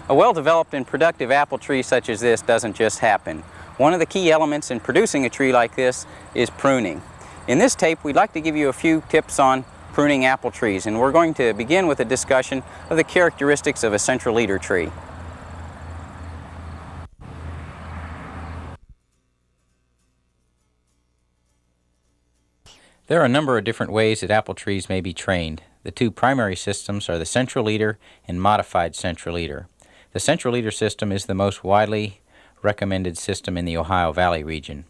A well-developed and productive apple tree such as this doesn't just happen. One of the key elements in producing a tree like this is pruning. In this tape, we'd like to give you a few tips on pruning apple trees, and we're going to begin with a discussion of the characteristics of a central leader tree. There are a number of different ways that apple trees may be trained. The two primary systems are the central leader and modified central leader. The central leader system is the most widely recommended system in the Ohio Valley region.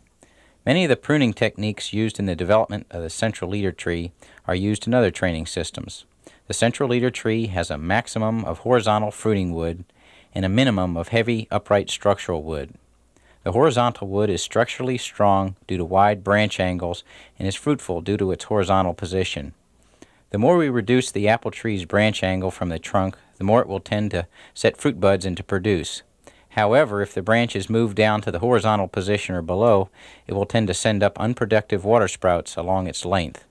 Many of the pruning techniques used in the development of the central leader tree are used in other training systems. The central leader tree has a maximum of horizontal fruiting wood and a minimum of heavy upright structural wood. The horizontal wood is structurally strong due to wide branch angles and is fruitful due to its horizontal position. The more we reduce the apple tree's branch angle from the trunk, the more it will tend to set fruit buds and to produce. However, if the branch is moved down to the horizontal position or below, it will tend to send up unproductive water sprouts along its length.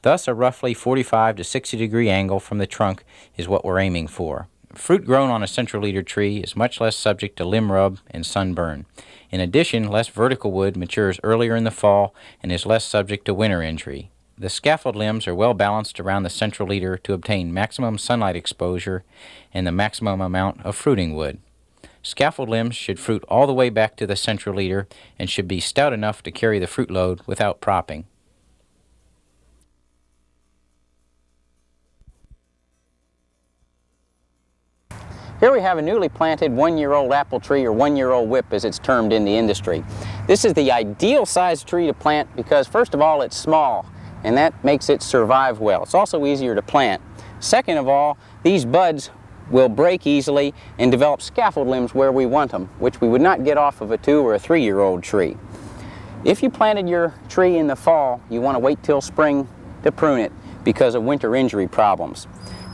Thus, a roughly 45 to 60 degree angle from the trunk is what we're aiming for. Fruit grown on a central leader tree is much less subject to limb rub and sunburn. In addition, less vertical wood matures earlier in the fall and is less subject to winter injury. The scaffold limbs are well balanced around the central leader to obtain maximum sunlight exposure and the maximum amount of fruiting wood. Scaffold limbs should fruit all the way back to the central leader and should be stout enough to carry the fruit load without propping. Here we have a newly planted one-year-old apple tree, or one-year-old whip as it's termed in the industry. This is the ideal size tree to plant because first of all it's small, and that makes it survive well. It's also easier to plant. Second of all, these buds will break easily and develop scaffold limbs where we want them, which we would not get off of a 2- or 3-year-old tree. If you planted your tree in the fall, you want to wait till spring to prune it because of winter injury problems.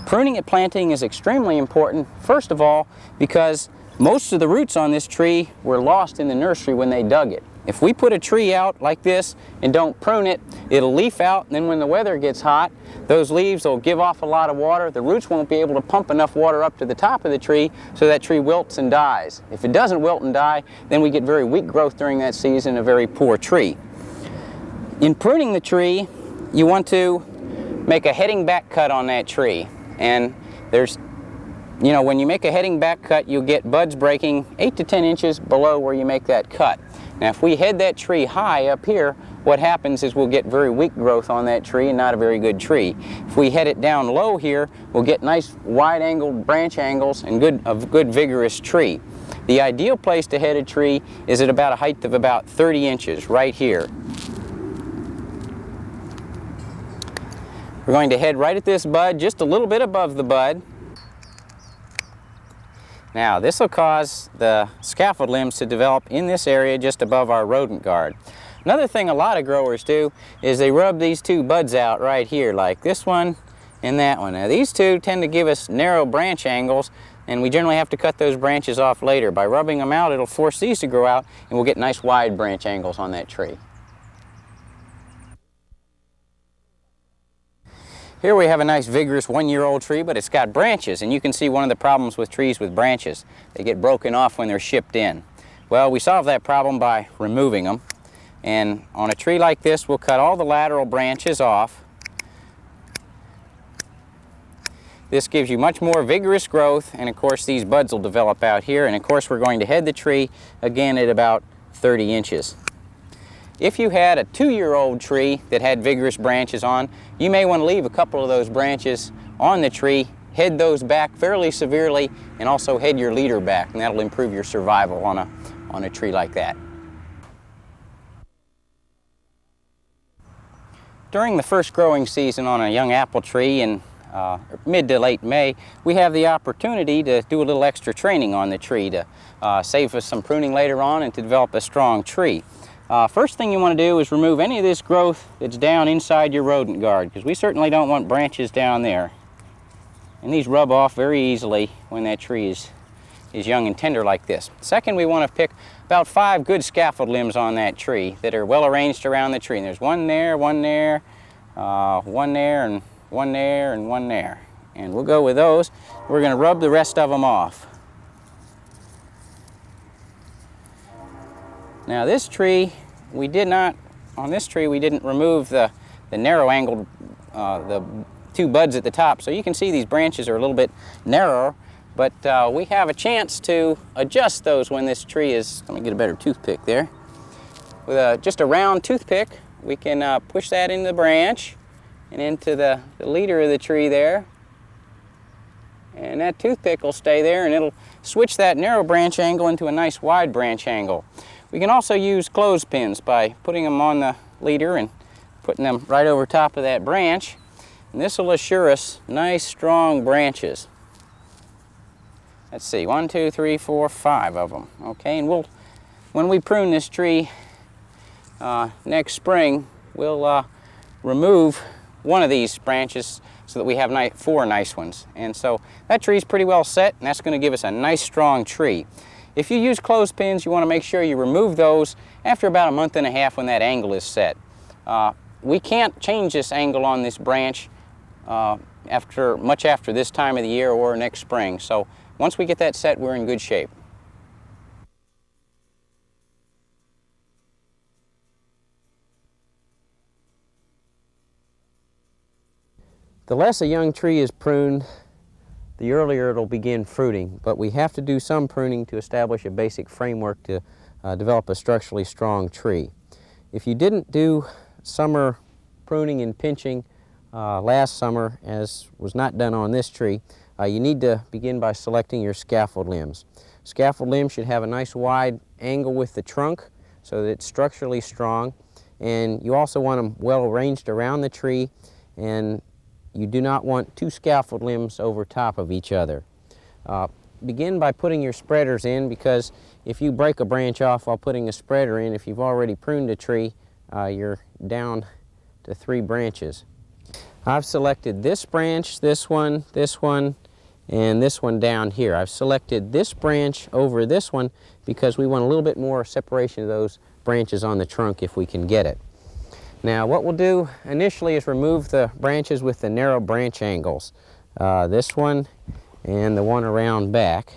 Pruning at planting is extremely important, first of all, because most of the roots on this tree were lost in the nursery when they dug it. If we put a tree out like this and don't prune it, it'll leaf out, and then when the weather gets hot, those leaves will give off a lot of water. The roots won't be able to pump enough water up to the top of the tree, so that tree wilts and dies. If it doesn't wilt and die, then we get very weak growth during that season, a very poor tree. In pruning the tree, you want to make a heading back cut on that tree. And when you make a heading back cut, you'll get buds breaking 8 to 10 inches below where you make that cut. Now, if we head that tree high up here, what happens is we'll get very weak growth on that tree and not a very good tree. If we head it down low here, we'll get nice wide-angled branch angles and a good vigorous tree. The ideal place to head a tree is at about a height of about 30 inches, right here. We're going to head right at this bud, just a little bit above the bud. Now, this will cause the scaffold limbs to develop in this area just above our rodent guard. Another thing a lot of growers do is they rub these two buds out right here, like this one and that one. Now, these two tend to give us narrow branch angles, and we generally have to cut those branches off later. By rubbing them out, it'll force these to grow out, and we'll get nice wide branch angles on that tree. Here we have a nice vigorous one-year-old tree, but it's got branches, and you can see one of the problems with trees with branches. They get broken off when they're shipped in. Well, we solve that problem by removing them, and on a tree like this we'll cut all the lateral branches off. This gives you much more vigorous growth, and of course these buds will develop out here, and of course we're going to head the tree again at about 30 inches. If you had a 2-year-old tree that had vigorous branches on, you may want to leave a couple of those branches on the tree, head those back fairly severely, and also head your leader back, and that'll improve your survival on a tree like that. During the first growing season on a young apple tree in mid to late May, we have the opportunity to do a little extra training on the tree to save us some pruning later on and to develop a strong tree. First thing you want to do is remove any of this growth that's down inside your rodent guard, because we certainly don't want branches down there. And these rub off very easily when that tree is young and tender like this. Second, we want to pick about 5 good scaffold limbs on that tree that are well arranged around the tree. And there's one there, one there, one there, and one there, and one there. And we'll go with those. We're going to rub the rest of them off. Now this tree, we didn't remove the narrow angled, the two buds at the top. So you can see these branches are a little bit narrower, but we have a chance to adjust those when this tree is, let me get a better toothpick there. With just a round toothpick, we can push that into the branch and into the leader of the tree there. And that toothpick will stay there and it'll switch that narrow branch angle into a nice wide branch angle. We can also use clothespins by putting them on the leader and putting them right over top of that branch. And this will assure us nice strong branches. Let's see, 1, 2, 3, 4, 5 of them. Okay, and when we prune this tree next spring, we'll remove one of these branches so that we have 4 nice ones. And so that tree's pretty well set, and that's going to give us a nice strong tree. If you use clothespins, you want to make sure you remove those after about a month and a half when that angle is set. We can't change this angle on this branch much after this time of the year or next spring. So once we get that set, we're in good shape. The less a young tree is pruned, the earlier it'll begin fruiting, but we have to do some pruning to establish a basic framework to develop a structurally strong tree. If you didn't do summer pruning and pinching last summer, as was not done on this tree, you need to begin by selecting your scaffold limbs. Scaffold limbs should have a nice wide angle with the trunk so that it's structurally strong, and you also want them well arranged around the tree, and you do not want 2 scaffold limbs over top of each other. Begin by putting your spreaders in, because if you break a branch off while putting a spreader in, if you've already pruned a tree, you're down to 3 branches. I've selected this branch, this one, and this one down here. I've selected this branch over this one because we want a little bit more separation of those branches on the trunk if we can get it. Now what we'll do initially is remove the branches with the narrow branch angles. This one and the one around back.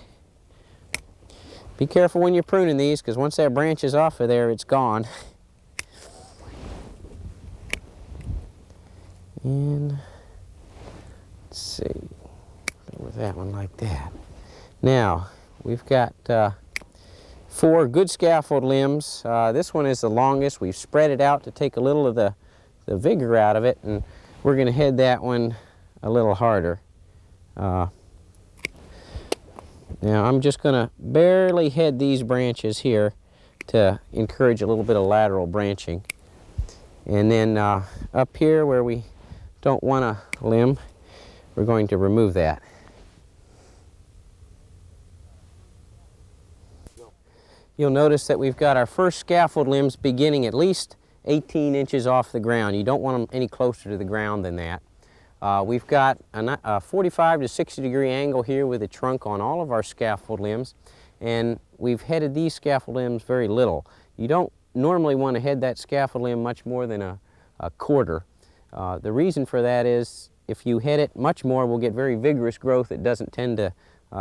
Be careful when you're pruning these, because once that branch is off of there, it's gone. And let's see, go with that one like that. Now we've got 4 good scaffold limbs. This one is the longest. We've spread it out to take a little of the vigor out of it, and we're going to head that one a little harder. Now I'm just going to barely head these branches here to encourage a little bit of lateral branching. And then up here where we don't want a limb, we're going to remove that. You'll notice that we've got our first scaffold limbs beginning at least 18 inches off the ground. You don't want them any closer to the ground than that. We've got a 45 to 60 degree angle here with the trunk on all of our scaffold limbs, and we've headed these scaffold limbs very little. You don't normally want to head that scaffold limb much more than a quarter. The reason for that is if you head it much more, we'll get very vigorous growth that doesn't tend to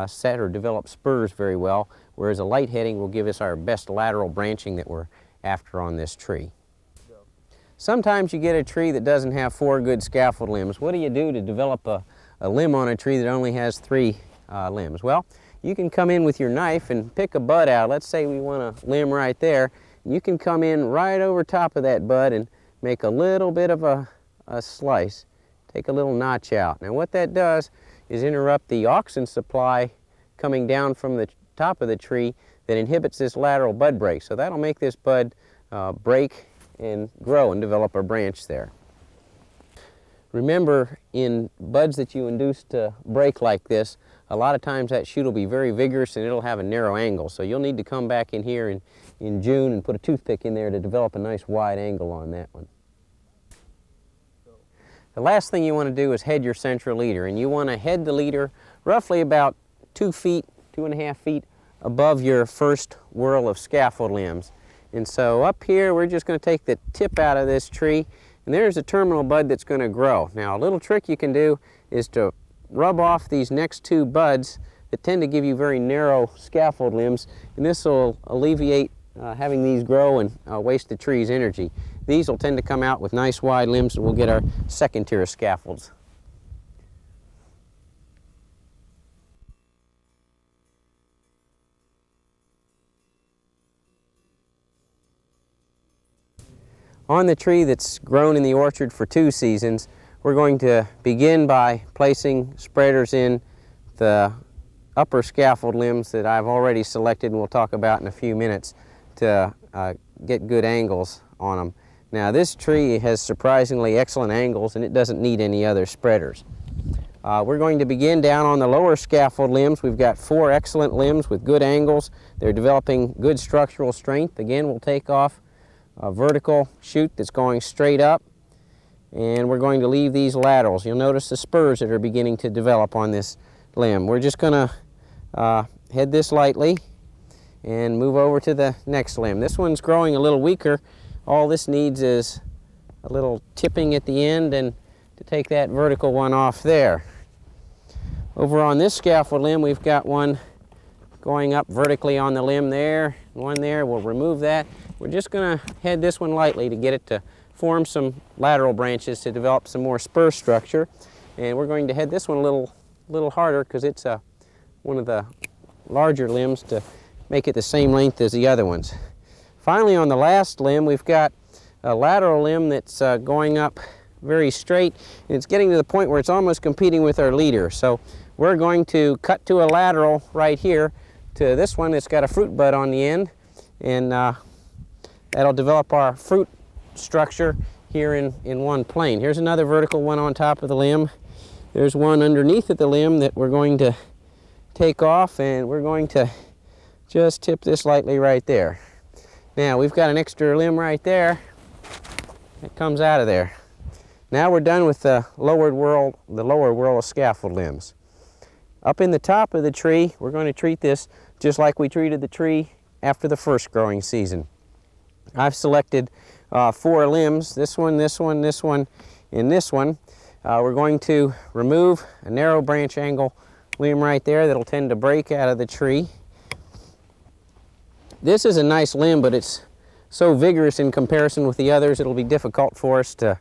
set or develop spurs very well, whereas a light heading will give us our best lateral branching that we're after on this tree. Sometimes you get a tree that doesn't have 4 good scaffold limbs. What do you do to develop a limb on a tree that only has 3 limbs? Well, you can come in with your knife and pick a bud out. Let's say we want a limb right there. You can come in right over top of that bud and make a little bit of a slice. Take a little notch out. Now what that does is interrupt the oxygen supply coming down from the top of the tree that inhibits this lateral bud break. So that'll make this bud break and grow and develop a branch there. Remember, in buds that you induce to break like this, a lot of times that shoot will be very vigorous and it'll have a narrow angle. So you'll need to come back in here in June and put a toothpick in there to develop a nice wide angle on that one. The last thing you want to do is head your central leader, and you want to head the leader roughly about 2 feet, 2.5 feet above your first whirl of scaffold limbs. And so up here we're just going to take the tip out of this tree, and there's a terminal bud that's going to grow. Now a little trick you can do is to rub off these next 2 buds that tend to give you very narrow scaffold limbs, and this will alleviate having these grow and waste the tree's energy. These will tend to come out with nice wide limbs, and we'll get our second tier of scaffolds. On the tree that's grown in the orchard for 2 seasons, we're going to begin by placing spreaders in the upper scaffold limbs that I've already selected and we'll talk about in a few minutes to get good angles on them. Now this tree has surprisingly excellent angles and it doesn't need any other spreaders. We're going to begin down on the lower scaffold limbs. We've got 4 excellent limbs with good angles. They're developing good structural strength. Again, we'll take off a vertical shoot that's going straight up, and we're going to leave these laterals. You'll notice the spurs that are beginning to develop on this limb. We're just going to head this lightly and move over to the next limb. This one's growing a little weaker. All this needs is a little tipping at the end and to take that vertical one off there. Over on this scaffold limb, we've got one going up vertically on the limb there, one there. We'll remove that. We're just going to head this one lightly to get it to form some lateral branches to develop some more spur structure. And we're going to head this one a little harder because it's one of the larger limbs to make it the same length as the other ones. Finally, on the last limb, we've got a lateral limb that's going up very straight, and it's getting to the point where it's almost competing with our leader. So we're going to cut to a lateral right here to this one that's got a fruit bud on the end, and that'll develop our fruit structure here in one plane. Here's another vertical one on top of the limb. There's one underneath of the limb that we're going to take off, and we're going to just tip this lightly right there. Now we've got an extra limb right there that comes out of there. Now we're done with the lower whorl of scaffold limbs. Up in the top of the tree, we're going to treat this just like we treated the tree after the first growing season. I've selected 4 limbs, this one, this one, this one, and this one. We're going to remove a narrow branch angle limb right there that'll tend to break out of the tree. This is a nice limb, but it's so vigorous in comparison with the others, it'll be difficult for us to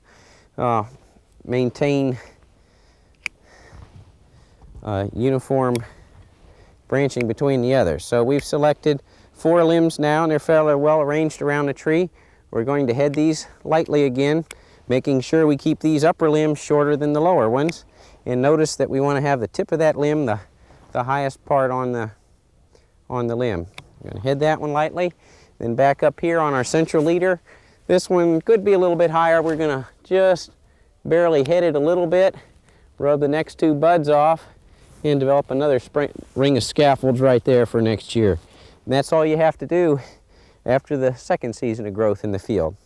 maintain uniform branching between the others. So we've selected 4 limbs now, and they're fairly well arranged around the tree. We're going to head these lightly again, making sure we keep these upper limbs shorter than the lower ones. And notice that we want to have the tip of that limb the highest part on the limb. We're going to head that one lightly, then back up here on our central leader. This one could be a little bit higher. We're going to just barely head it a little bit, rub the next 2 buds off, and develop another ring of scaffolds right there for next year. And that's all you have to do after the second season of growth in the field.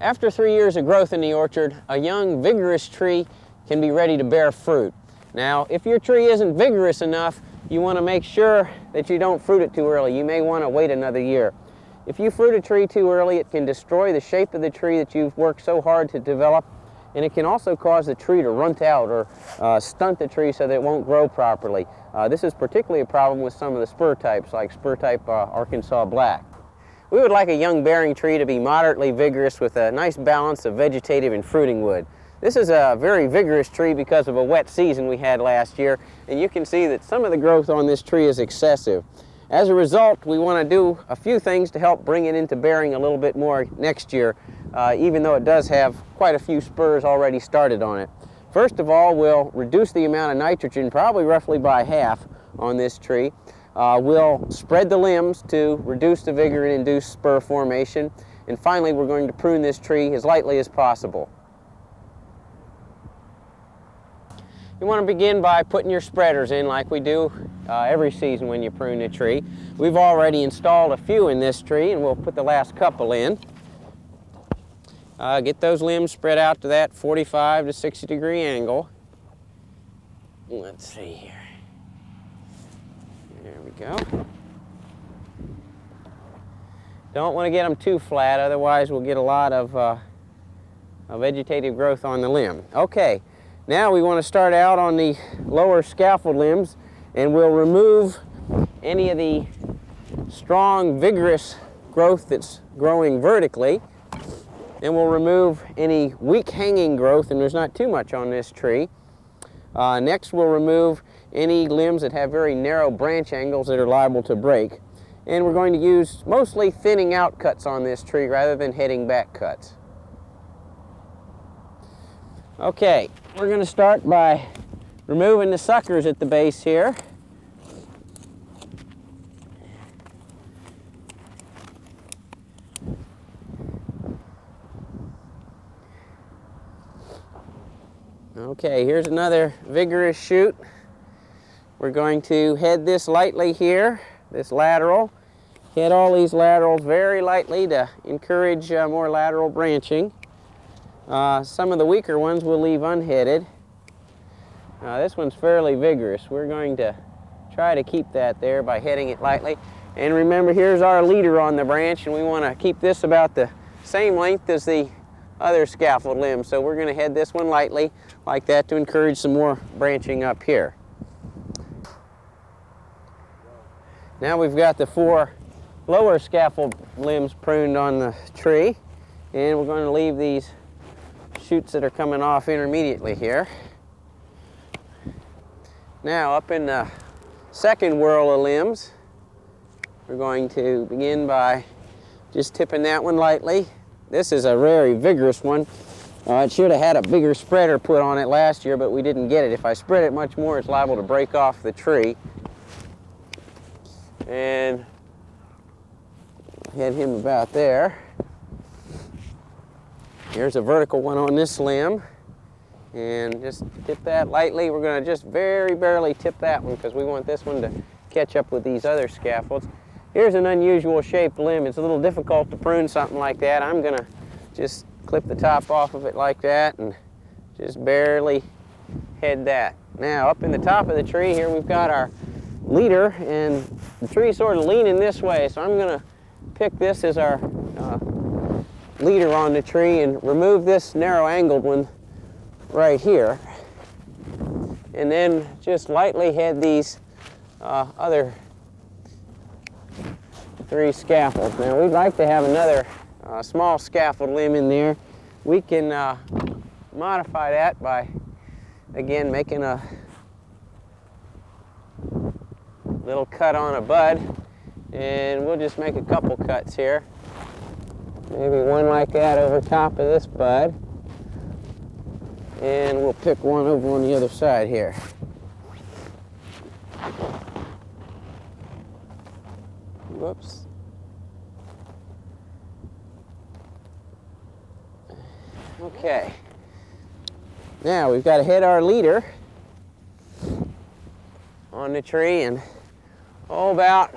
After 3 years of growth in the orchard, a young, vigorous tree can be ready to bear fruit. Now, if your tree isn't vigorous enough, you want to make sure that you don't fruit it too early. You may want to wait another year. If you fruit a tree too early, it can destroy the shape of the tree that you've worked so hard to develop, and it can also cause the tree to runt out or stunt the tree so that it won't grow properly. This is particularly a problem with some of the spur types, like spur type Arkansas Black. We would like a young bearing tree to be moderately vigorous with a nice balance of vegetative and fruiting wood. This is a very vigorous tree because of a wet season we had last year, and you can see that some of the growth on this tree is excessive. As a result, we want to do a few things to help bring it into bearing a little bit more next year, even though it does have quite a few spurs already started on it. First of all, we'll reduce the amount of nitrogen, probably roughly by half on this tree. We'll spread the limbs to reduce the vigor and induce spur formation. And finally, we're going to prune this tree as lightly as possible. You want to begin by putting your spreaders in like we do every season when you prune a tree. We've already installed a few in this tree, and we'll put the last couple in. Get those limbs spread out to that 45 to 60 degree angle. Let's see here. There we go. Don't want to get them too flat, otherwise we'll get a lot of vegetative growth on the limb. Okay, now we want to start out on the lower scaffold limbs, and we'll remove any of the strong, vigorous growth that's growing vertically. Then we'll remove any weak hanging growth, and there's not too much on this tree. Next we'll remove any limbs that have very narrow branch angles that are liable to break. And we're going to use mostly thinning out cuts on this tree rather than heading back cuts. Okay, we're going to start by removing the suckers at the base here. Okay, here's another vigorous shoot. We're going to head this lightly here, this lateral. Head all these laterals very lightly to encourage more lateral branching. Some of the weaker ones we'll leave unheaded. This one's fairly vigorous. We're going to try to keep that there by heading it lightly. And remember, here's our leader on the branch, and we want to keep this about the same length as the other scaffold limb. So we're going to head this one lightly like that to encourage some more branching up here. Now we've got the 4 lower scaffold limbs pruned on the tree, and we're going to leave these shoots that are coming off intermediately here. Now up in the second whirl of limbs, we're going to begin by just tipping that one lightly. This is a very vigorous one. It should have had a bigger spreader put on it last year, but we didn't get it. If I spread it much more, it's liable to break off the tree. And head him about there. Here's a vertical one on this limb. And just tip that lightly. We're going to just very barely tip that one because we want this one to catch up with these other scaffolds. Here's an unusual shaped limb. It's a little difficult to prune something like that. I'm going to just clip the top off of it like that and just barely head that. Now up in the top of the tree here we've got our leader, and the tree's sort of leaning this way, so I'm going to pick this as our leader on the tree and remove this narrow angled one right here, and then just lightly head these other 3 scaffolds. Now we'd like to have another small scaffold limb in there. We can modify that by again making a little cut on a bud, and we'll just make a couple cuts here. Maybe one like that over top of this bud, and we'll pick one over on the other side here. Whoops. Okay. Now we've got to head our leader on the tree, and about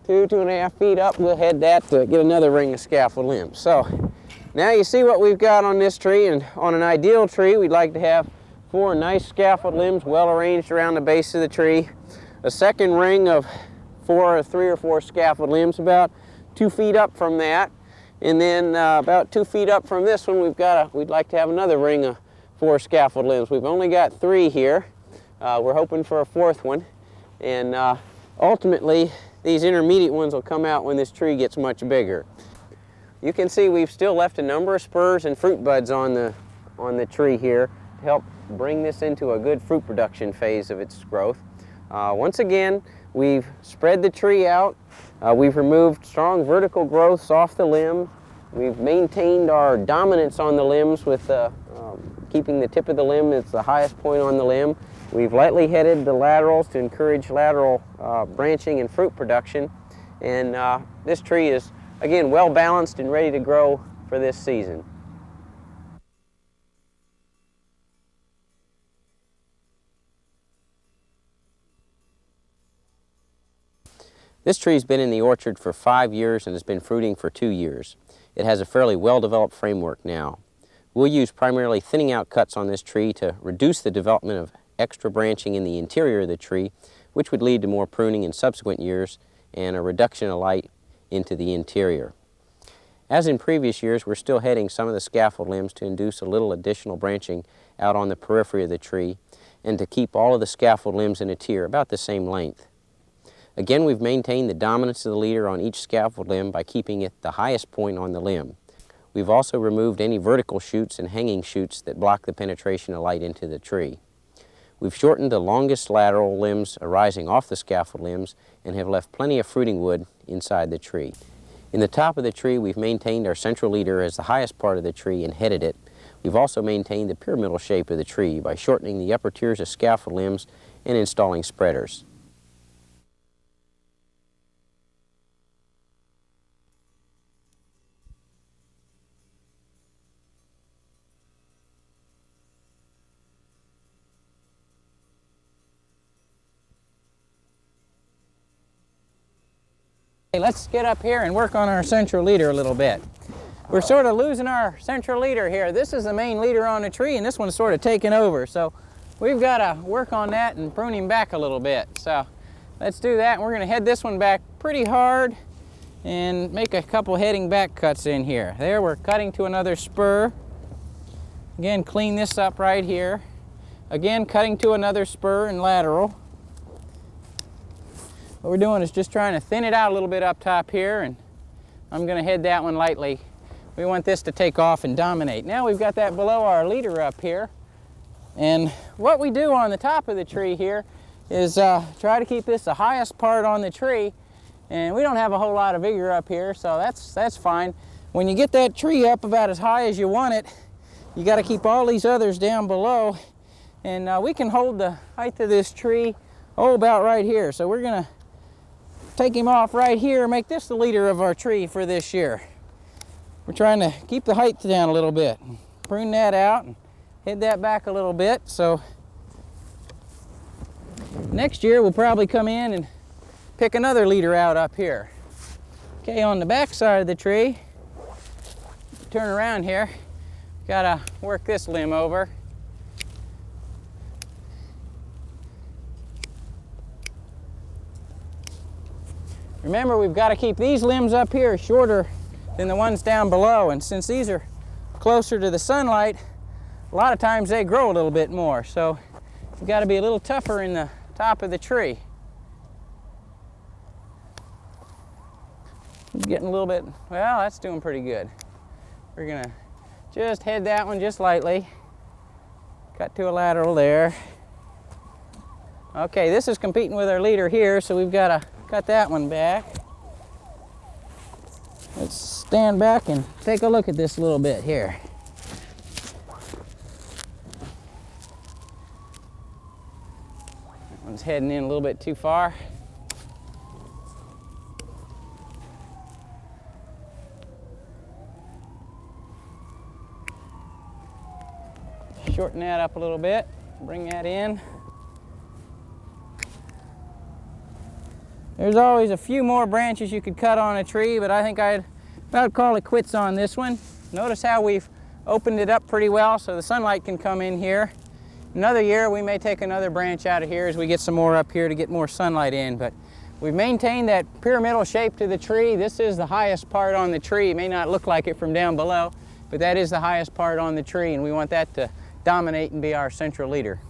2.5 feet up, we'll head that to get another ring of scaffold limbs. So now you see what we've got on this tree, and on an ideal tree we'd like to have 4 nice scaffold limbs well arranged around the base of the tree, a second ring of 3 or 4 scaffold limbs about 2 feet up from that, and then about 2 feet up from this one we'd like to have another ring of 4 scaffold limbs. We've only got 3 here. We're hoping for a 4th one, and ultimately these intermediate ones will come out when this tree gets much bigger. You can see we've still left a number of spurs and fruit buds on the tree here to help bring this into a good fruit production phase of its growth. Once again, we've spread the tree out. We've removed strong vertical growths off the limb. We've maintained our dominance on the limbs with keeping the tip of the limb as the highest point on the limb. We've lightly headed the laterals to encourage lateral branching and fruit production. And this tree is, again, well balanced and ready to grow for this season. This tree's been in the orchard for 5 years and has been fruiting for 2 years. It has a fairly well-developed framework now. We'll use primarily thinning out cuts on this tree to reduce the development of extra branching in the interior of the tree, which would lead to more pruning in subsequent years and a reduction of light into the interior. As in previous years, we're still heading some of the scaffold limbs to induce a little additional branching out on the periphery of the tree and to keep all of the scaffold limbs in a tier about the same length. Again, we've maintained the dominance of the leader on each scaffold limb by keeping it the highest point on the limb. We've also removed any vertical shoots and hanging shoots that block the penetration of light into the tree. We've shortened the longest lateral limbs arising off the scaffold limbs and have left plenty of fruiting wood inside the tree. In the top of the tree, we've maintained our central leader as the highest part of the tree and headed it. We've also maintained the pyramidal shape of the tree by shortening the upper tiers of scaffold limbs and installing spreaders. Hey, let's get up here and work on our central leader a little bit. We're sort of losing our central leader here. This is the main leader on the tree, and this one's sort of taking over. So we've got to work on that and prune him back a little bit. So let's do that. We're going to head this one back pretty hard and make a couple heading back cuts in here. There, we're cutting to another spur. Again, clean this up right here. Again, cutting to another spur and lateral. What we're doing is just trying to thin it out a little bit up top here, and I'm going to head that one lightly. We want this to take off and dominate. Now we've got that below our leader up here, and what we do on the top of the tree here is try to keep this the highest part on the tree, and we don't have a whole lot of vigor up here, so that's fine. When you get that tree up about as high as you want it, you got to keep all these others down below, and we can hold the height of this tree about right here. So we're going to take him off right here, make this the leader of our tree for this year. We're trying to keep the height down a little bit. Prune that out and head that back a little bit. So next year we'll probably come in and pick another leader out up here. Okay, on the back side of the tree, turn around here, gotta work this limb over. Remember, we've got to keep these limbs up here shorter than the ones down below, and since these are closer to the sunlight, a lot of times they grow a little bit more, so you've got to be a little tougher in the top of the tree. It's getting a little bit, well, that's doing pretty good. We're going to just head that one just lightly, cut to a lateral there. Okay, this is competing with our leader here, so we've got to cut that one back. Let's stand back and take a look at this a little bit here. That one's heading in a little bit too far. Shorten that up a little bit, bring that in. There's always a few more branches you could cut on a tree, but I think I'd about call it quits on this one. Notice how we've opened it up pretty well so the sunlight can come in here. Another year we may take another branch out of here as we get some more up here to get more sunlight in, but we've maintained that pyramidal shape to the tree. This is the highest part on the tree. It may not look like it from down below, but that is the highest part on the tree, and we want that to dominate and be our central leader.